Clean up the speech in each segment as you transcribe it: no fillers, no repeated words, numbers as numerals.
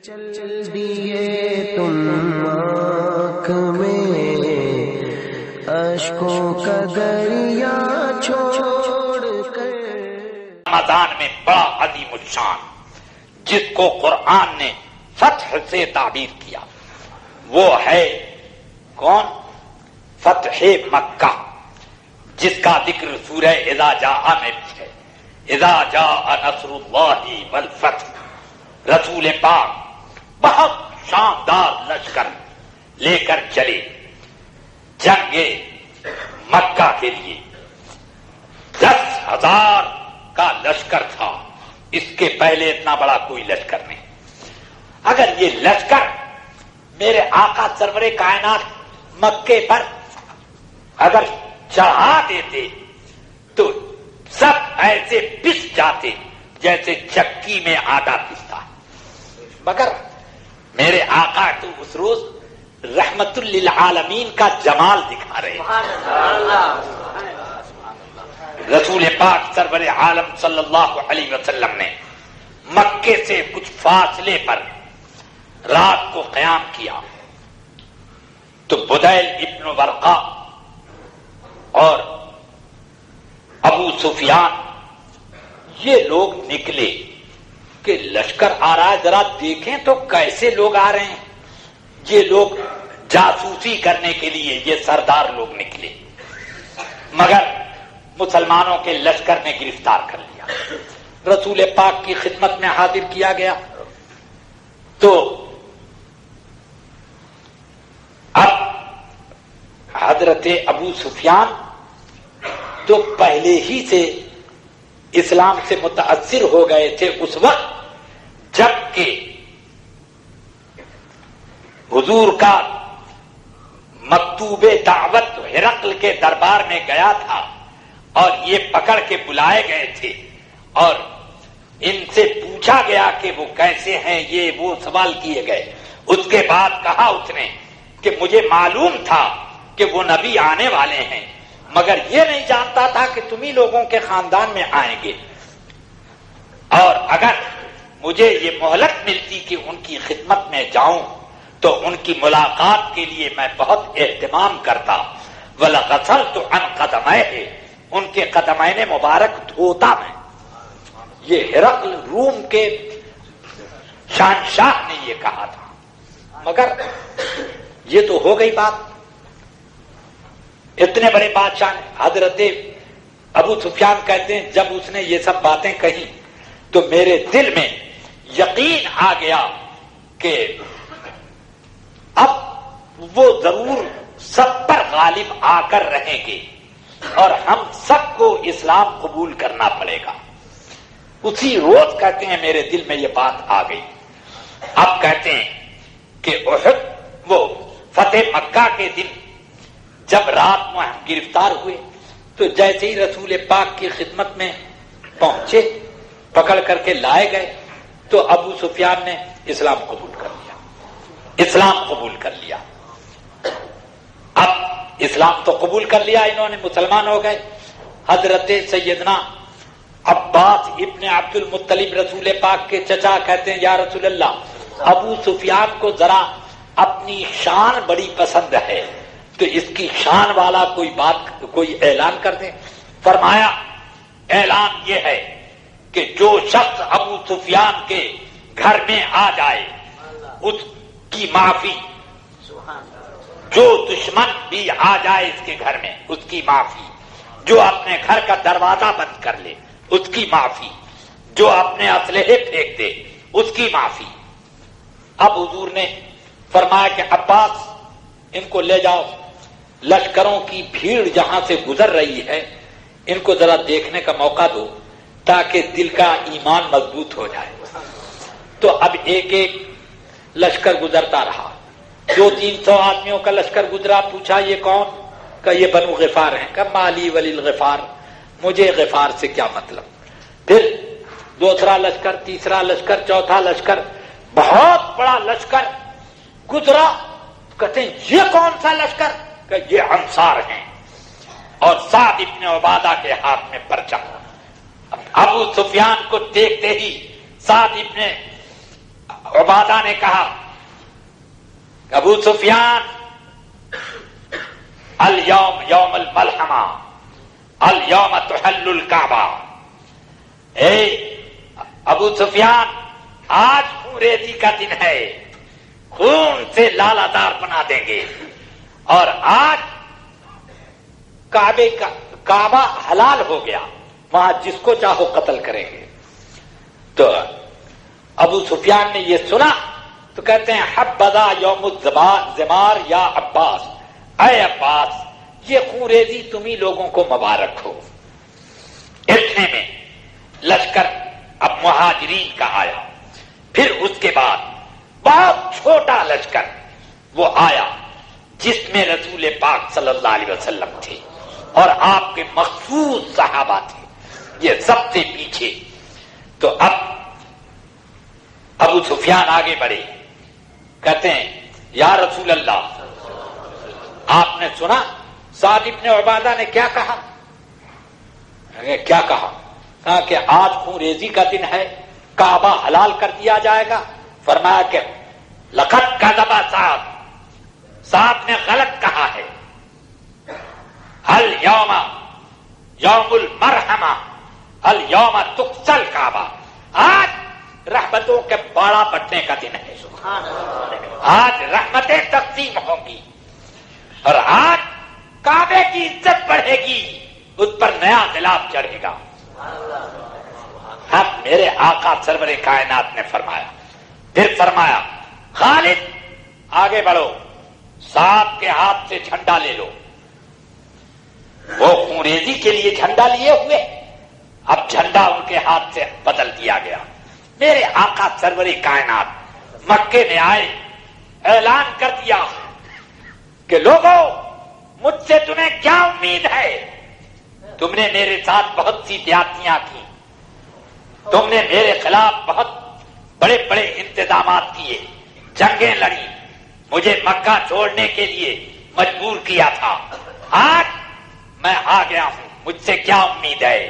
چل دیے تم آنکھ میں اشکوں کا دریا چھوڑ کر. رمضان میں بڑا عظیم الشان جس کو قرآن نے فتح سے تعبیر کیا وہ ہے کون؟ فتح مکہ، جس کا ذکر سورہ اذا جاء میں بھی ہے. اذا جاء نصر اللہ والفتح. رسول پاک بہت شاندار لشکر لے کر چلے جنگ مکہ کے لیے. 10,000 کا لشکر تھا، اس کے پہلے اتنا بڑا کوئی لشکر نہیں. اگر یہ لشکر میرے آقا سرور کائنات مکے پر اگر چڑھا دیتے تو سب ایسے پس جاتے جیسے چکی میں آٹا پستا. مگر میرے آقا تو اس روز رحمت للعالمین کا جمال دکھا رہے ہیں. رسول پاک سرور عالم صلی اللہ علیہ وسلم نے مکے سے کچھ فاصلے پر رات کو قیام کیا تو بدیل ابن ورقہ اور ابو سفیان یہ لوگ نکلے کہ لشکر آ رہا ہے، ذرا دیکھیں تو کیسے لوگ آ رہے ہیں. یہ لوگ جاسوسی کرنے کے لیے یہ سردار لوگ نکلے، مگر مسلمانوں کے لشکر نے گرفتار کر لیا. رسول پاک کی خدمت میں حاضر کیا گیا تو اب حضرت ابو سفیان تو پہلے ہی سے اسلام سے متاثر ہو گئے تھے اس وقت جب کہ حضور کا مکتوب دعوت ہرقل کے دربار میں گیا تھا اور یہ پکڑ کے بلائے گئے تھے اور ان سے پوچھا گیا کہ وہ کیسے ہیں، یہ وہ سوال کیے گئے. اس کے بعد کہا اس نے کہ مجھے معلوم تھا کہ وہ نبی آنے والے ہیں، مگر یہ نہیں جانتا تھا کہ تمہیں لوگوں کے خاندان میں آئیں گے، اور اگر مجھے یہ مہلت ملتی کہ ان کی خدمت میں جاؤں تو ان کی ملاقات کے لیے میں بہت اہتمام کرتا. وَلَغَسَلْتُ عَنْ قَدَمَيْهِ، ان کے قدمین مبارک دھوتا میں. یہ ہرقل روم کے شہنشاہ نے یہ کہا تھا. مگر یہ تو ہو گئی بات، اتنے بڑے بادشاہ نے. حضرت ابو سفیان کہتے ہیں جب اس نے یہ سب باتیں کہی تو میرے دل میں یقین آ گیا کہ اب وہ ضرور سب پر غالب آ کر رہیں گے اور ہم سب کو اسلام قبول کرنا پڑے گا. اسی روز کہتے ہیں میرے دل میں یہ بات آ گئی. اب کہتے ہیں کہ احد وہ فتح مکہ کے دن جب رات میں ہم گرفتار ہوئے تو جیسے ہی رسول پاک کی خدمت میں پہنچے پکڑ کر کے لائے گئے تو ابو سفیان نے اسلام قبول کر لیا. اسلام قبول کر لیا. اب اسلام تو قبول کر لیا انہوں نے، مسلمان ہو گئے. حضرت سیدنا عباس ابن عبد المطلب رسول پاک کے چچا کہتے ہیں یا رسول اللہ ابو سفیان کو ذرا اپنی شان بڑی پسند ہے تو اس کی شان والا کوئی اعلان کر دیں. فرمایا اعلان یہ ہے کہ جو شخص ابو سفیان کے گھر میں آ جائے اس کی معافی، جو دشمن بھی آ جائے اس کے گھر میں اس کی معافی، جو اپنے گھر کا دروازہ بند کر لے اس کی معافی، جو اپنے اسلحے پھینک دے اس کی معافی. اب حضور نے فرمایا کہ عباس ان کو لے جاؤ، لشکروں کی بھیڑ جہاں سے گزر رہی ہے ان کو ذرا دیکھنے کا موقع دو تاکہ دل کا ایمان مضبوط ہو جائے. تو اب ایک ایک لشکر گزرتا رہا. 200-300 آدمیوں کا لشکر گزرا. پوچھا یہ کون؟ کہ یہ بنو غفار ہیں. کہ مالی ولی الغفار، مجھے غفار سے کیا مطلب. پھر دوسرا لشکر، تیسرا لشکر، چوتھا لشکر، بہت بڑا لشکر گزرا. کہتے ہیں یہ کون سا لشکر؟ کہ یہ انصار ہیں اور سعد ابن عبادہ کے ہاتھ میں پرچم. ابو سفیان کو دیکھتے ہی سعد ابن عبادہ نے کہا ابو سفیان الیوم یوم الملحمہ الیوم تحل الکعبہ، اے ابو سفیان آج خون ریزی کا دن ہے، خون سے لالہ دار بنا دیں گے، اور آج کعبہ حلال ہو گیا، وہاں جس کو چاہو قتل کریں گے۔ تو ابو سفیان نے یہ سنا تو کہتے ہیں حبذا یوم الزمار یا عباس، اے عباس یہ خون ریزی تمہیں لوگوں کو مبارک ہو۔ اتنے میں لشکر اب مہاجرین کا آیا، پھر اس کے بعد بہت چھوٹا لشکر وہ آیا جس میں رسول پاک صلی اللہ علیہ وسلم تھے اور آپ کے مخصوص صحابہ تھے، یہ سب سے پیچھے۔ تو اب ابو سفیان آگے بڑھے، کہتے ہیں یا رسول اللہ آپ نے سنا سعد ابن عبادہ نے کیا کہا؟ کیا کہا؟ کہا کہ آج خون ریزی کا دن ہے، کعبہ حلال کر دیا جائے گا۔ فرمایا کہ لقد کذب سعد، سعد نے غلط کہا ہے، الیوم یوم المرحمہ الیوم تقسل کعبہ، آج رحمتوں کے باڑا بٹنے کا دن ہے، آج رحمتیں تقسیم ہوں گی اور آج کعبے کی عزت بڑھے گی، اس پر نیا غلاف چڑھے گا۔ اب میرے آقا سرور کائنات نے فرمایا، پھر فرمایا خالد آگے بڑھو، سعد کے ہاتھ سے جھنڈا لے لو۔ وہ خون ریزی کے لیے جھنڈا لیے ہوئے، اب جھنڈا ان کے ہاتھ سے بدل دیا گیا۔ میرے آقا سرور کائنات مکے میں آئے، اعلان کر دیا کہ لوگوں مجھ سے تمہیں کیا امید ہے؟ تم نے میرے ساتھ بہت سی زیادتیاں کی، تم نے میرے خلاف بہت بڑے بڑے انتظامات کیے، جنگیں لڑی، مجھے مکہ چھوڑنے کے لیے مجبور کیا تھا، آج میں آ گیا ہوں، مجھ سے کیا امید ہے؟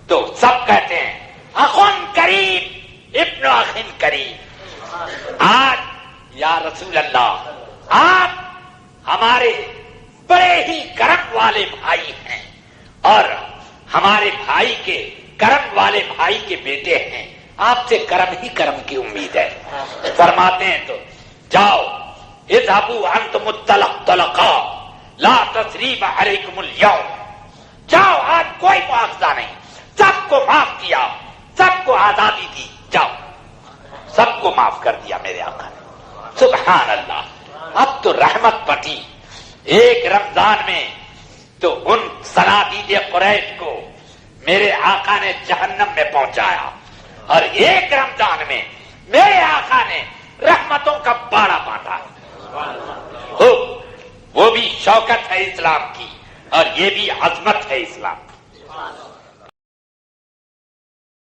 تو سب کہتے ہیں اخن کریم ابن اخن کریم، آج یا رسول اللہ آپ ہمارے بڑے ہی کرم والے بھائی ہیں اور ہمارے بھائی کے کرم والے بھائی کے بیٹے ہیں، آپ سے کرم ہی کرم کی امید ہے۔ فرماتے ہیں تو جاؤ اذهبوا انتم الطلقاء لا تثریب علیکم اليوم، جاؤ آج کوئی مواخذہ نہیں، سب کو معاف کیا، سب کو آزادی دی، جاؤ، سب کو معاف کر دیا میرے آقا نے۔ سبحان اللہ، اب تو رحمت بٹی۔ ایک رمضان میں تو ان صنادید قریش کو میرے آقا نے جہنم میں پہنچایا، اور ایک رمضان میں میرے آقا نے رحمتوں کا باڑا بانٹا۔ وہ بھی شوکت ہے اسلام کی، اور یہ بھی عظمت ہے اسلام کی۔